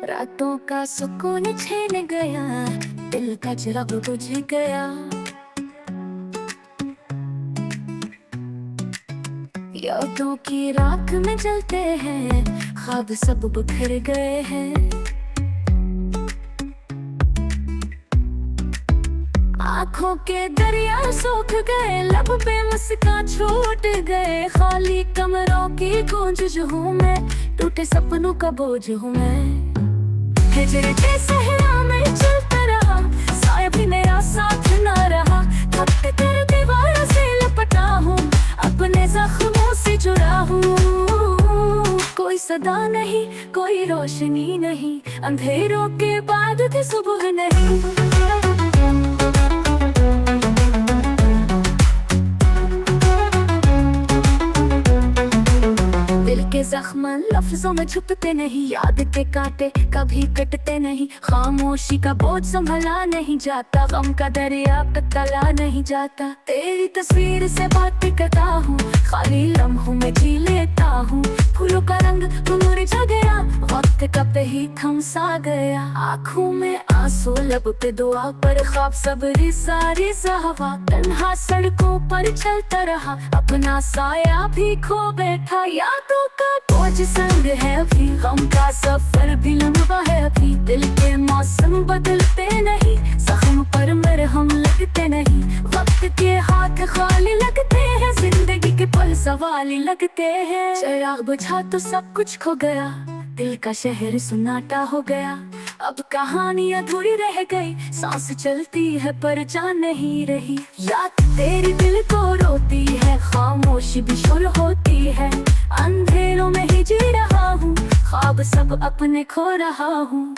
रातों का सुकून छीन गया, दिल का चिराग बुझ गया। यादों की राख में जलते हैं, ख्वाब सब बिखर गए हैं। आँखों के दरिया सूख गए, लब पे मुस्कान छूट गए। खाली कमरों की गूंज जो हूँ मैं, टूटे सपनों का बोझ हूँ मैं। हिजर के सहरा में चलता रहा, साया भी मेरा साथ न रहा। थक कर दीवार से लपटा हूँ, अपने जख्मों से जुड़ा हूँ। कोई सदा नहीं, कोई रोशनी नहीं, अंधेरों के बाद भी सुबह नहीं। के जख्म लफ्जों में छुपते नहीं, याद के कांटे कभी कटते नहीं। खामोशी का बोझ संभला नहीं जाता, गम का दरिया टला नहीं जाता। तेरी तस्वीर से बातें करता हूँ, खाली लम्हों में जी लेता हूँ। फूलों का रंग मुरझा गया, वक्त कब ही थम सा गया। आँखों में आंसू, लब पे दुआ, पर ख्वाब सबरी सारी हवा। तन्हा सड़कों पर चलता रहा, अपना साया भी खो बैठा। यादों का बोझ संग है अभी, गम का सफर भी लंबा है अभी। दिल के मौसम बदलते नहीं, जख्म पर मरहम लगते नहीं। वक्त के हाथ खाली लगते हैं, जिंदगी के पल सवाली लगते हैं। चिराग बुझा तो सब कुछ खो गया, दिल का शहर सुनाटा हो गया। अब कहानी अधूरी रह गई, सांस चलती है पर जान नहीं रही। याद तेरी दिल को रोती है, खामोशी भी शुर होती है। अंधेरों में ही जी रहा हूँ, ख्वाब सब अपने खो रहा हूँ।